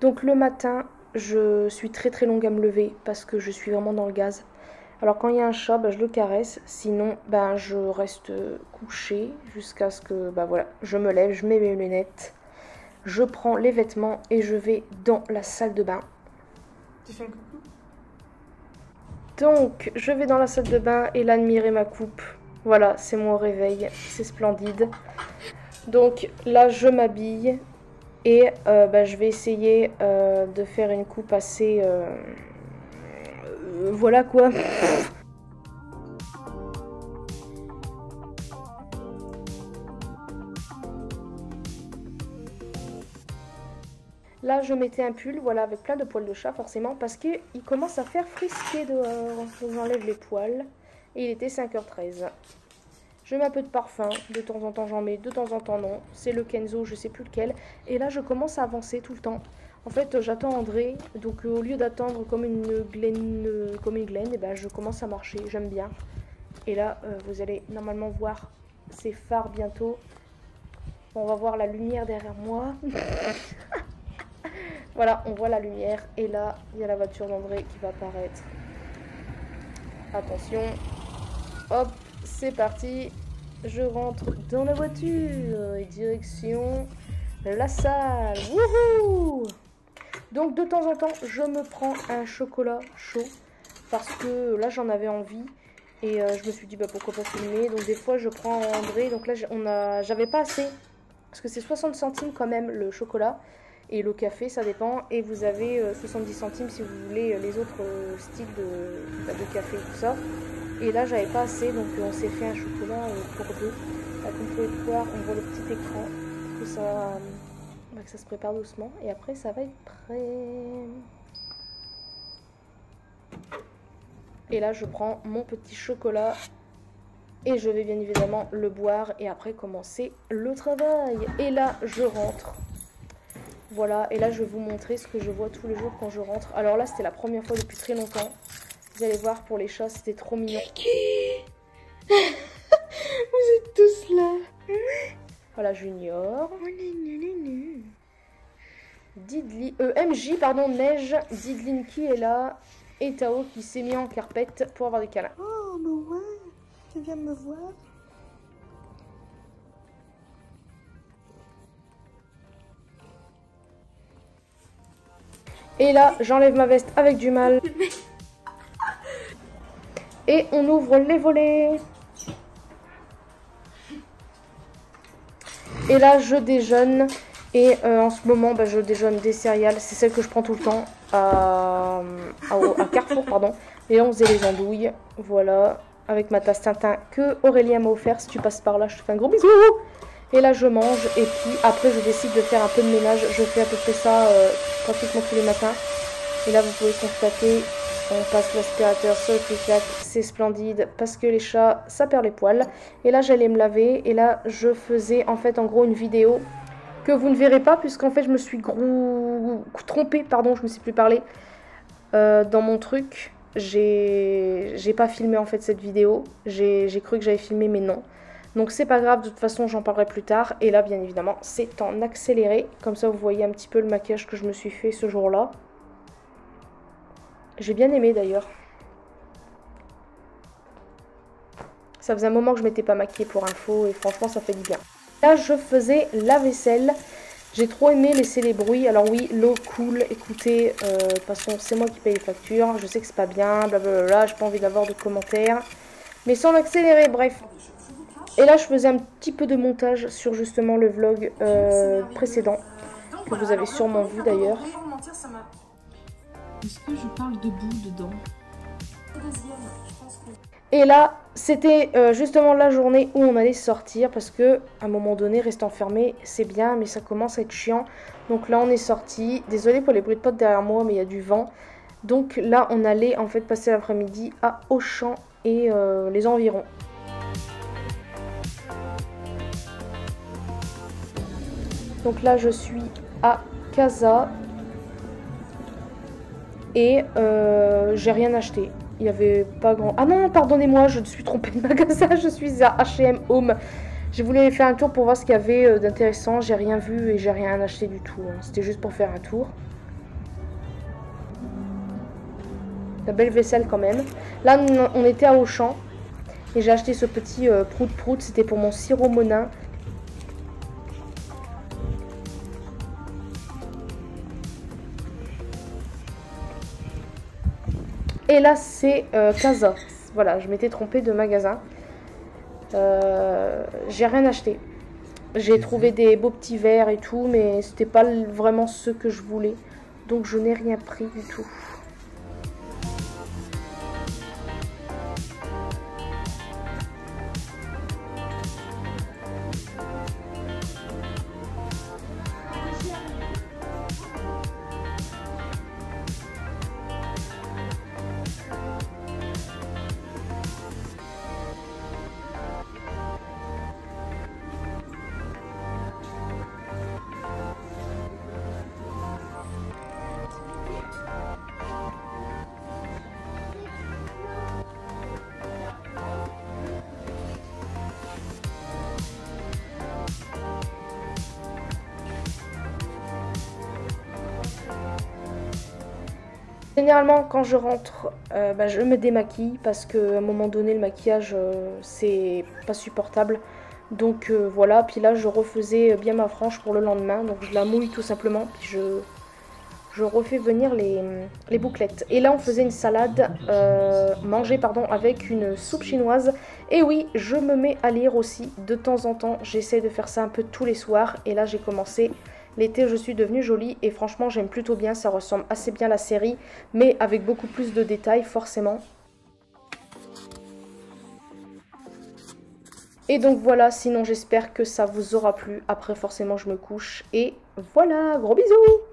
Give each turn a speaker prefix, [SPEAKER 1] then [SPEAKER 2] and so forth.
[SPEAKER 1] Donc le matin, je suis très longue à me lever parce que je suis vraiment dans le gaz. Alors quand il y a un chat, bah, je le caresse, sinon bah, je reste couchée jusqu'à ce que voilà, je me lève, je mets mes lunettes, je prends les vêtements et je vais dans la salle de bain.
[SPEAKER 2] Tu fais un coucou?
[SPEAKER 1] Donc je vais dans la salle de bain et l'admirer ma coupe. Voilà, c'est mon réveil, c'est splendide. Donc là je m'habille et je vais essayer de faire une coupe assez... voilà quoi. Là, je mettais un pull, voilà, avec plein de poils de chat, forcément, parce qu'il commence à faire frisquer dehors. Donc, j'enlève les poils. Et il était 5h13. Je mets un peu de parfum. De temps en temps, j'en mets. De temps en temps, non. C'est le Kenzo, je sais plus lequel. Et là, je commence à avancer tout le temps. En fait, j'attends André. Donc, au lieu d'attendre comme une glaine, et ben, je commence à marcher. J'aime bien. Et là, vous allez normalement voir ses phares bientôt. On va voir la lumière derrière moi. Voilà, on voit la lumière et là, il y a la voiture d'André qui va apparaître. Attention. Hop, c'est parti. Je rentre dans la voiture et direction la salle. Wouhou! Donc de temps en temps, je me prends un chocolat chaud parce que là, j'en avais envie. Et je me suis dit, pourquoi pas filmer. Donc des fois, je prends André. Donc là, j'avais pas assez. Parce que c'est 60 centimes quand même le chocolat. Et le café, ça dépend. Et vous avez 70 centimes si vous voulez les autres styles de café et tout ça. Et là, j'avais pas assez, donc on s'est fait un chocolat pour deux. Là, comme vous pouvez le voir, on voit le petit écran. Que ça se prépare doucement. Et après, ça va être prêt. Et là, je prends mon petit chocolat. Et je vais bien évidemment le boire. Et après, commencer le travail. Et là, je rentre. Voilà, et là je vais vous montrer ce que je vois tous les jours quand je rentre. Alors là c'était la première fois depuis très longtemps. Vous allez voir pour les chats, c'était trop mignon.
[SPEAKER 2] Vous êtes tous là.
[SPEAKER 1] Voilà Junior. Didli, MJ, pardon, Neige, Didline qui est là. Et Tao qui s'est mis en carpette pour avoir des câlins.
[SPEAKER 2] Oh bah ouais, tu viens de me voir.
[SPEAKER 1] Et là, j'enlève ma veste avec du mal. Et on ouvre les volets. Et là, je déjeune. Et en ce moment, je déjeune des céréales. C'est celle que je prends tout le temps à Carrefour, pardon. Les 11 et les andouilles. Voilà. Avec ma tasse Tintin que Aurélien m'a offert. Si tu passes par là, je te fais un gros bisou. Et là, je mange. Et puis après, je décide de faire un peu de ménage. Je fais à peu près ça pratiquement tous les matins. Et là, vous pouvez constater, on passe l'aspirateur sur le clic-clac. C'est splendide parce que les chats, ça perd les poils. Et là, j'allais me laver. Et là, je faisais en fait, en gros, une vidéo que vous ne verrez pas. Puisqu'en fait, je me suis trompée. Pardon, je ne me sais plus parler. Dans mon truc, j'ai pas filmé en fait cette vidéo. J'ai cru que j'avais filmé, mais non. Donc c'est pas grave, de toute façon j'en parlerai plus tard. Et là bien évidemment c'est en accéléré. Comme ça vous voyez un petit peu le maquillage que je me suis fait ce jour-là. J'ai bien aimé d'ailleurs. Ça faisait un moment que je m'étais pas maquillée pour info et franchement ça fait du bien. Là je faisais la vaisselle. J'ai trop aimé laisser les bruits. Alors oui, l'eau coule, écoutez, de toute façon c'est moi qui paye les factures. Je sais que c'est pas bien, blablabla, j'ai pas envie d'avoir de commentaires. Mais sans accélérer, bref. Et là, je faisais un petit peu de montage sur justement le vlog précédent, que vous avez sûrement vu d'ailleurs.
[SPEAKER 2] Est-ce que je parle debout dedans?
[SPEAKER 1] Et là, c'était justement la journée où on allait sortir, parce que à un moment donné, rester enfermé, c'est bien, mais ça commence à être chiant. Donc là, on est sorti. Désolée pour les bruits de potes derrière moi, mais il y a du vent. Donc là, on allait en fait passer l'après-midi à Auchan et les environs. Donc là, je suis à Casa et j'ai rien acheté. Il n'y avait pas grand... Ah non, pardonnez-moi, je me suis trompée de magasin. Je suis à H&M Home. Je voulais faire un tour pour voir ce qu'il y avait d'intéressant. J'ai rien vu et j'ai rien acheté du tout. C'était juste pour faire un tour. La belle vaisselle quand même. Là, on était à Auchan. Et j'ai acheté ce petit prout-prout. C'était pour mon sirop Monin. Et là, c'est Casa. Voilà, je m'étais trompée de magasin. J'ai rien acheté. J'ai trouvé des beaux petits verres et tout, mais c'était pas vraiment ce que je voulais. Donc je n'ai rien pris du tout. Généralement, quand je rentre, je me démaquille parce qu'à un moment donné, le maquillage, c'est pas supportable. Donc voilà, puis là, je refaisais bien ma frange pour le lendemain. Donc je la mouille tout simplement, puis je refais venir les bouclettes. Et là, on faisait une salade, avec une soupe chinoise. Et oui, je me mets à lire aussi de temps en temps. J'essaie de faire ça un peu tous les soirs. Et là, j'ai commencé... L'été, je suis devenue jolie et franchement, j'aime plutôt bien. Ça ressemble assez bien à la série, mais avec beaucoup plus de détails, forcément. Et donc voilà, sinon j'espère que ça vous aura plu. Après, forcément, je me couche. Et voilà, gros bisous!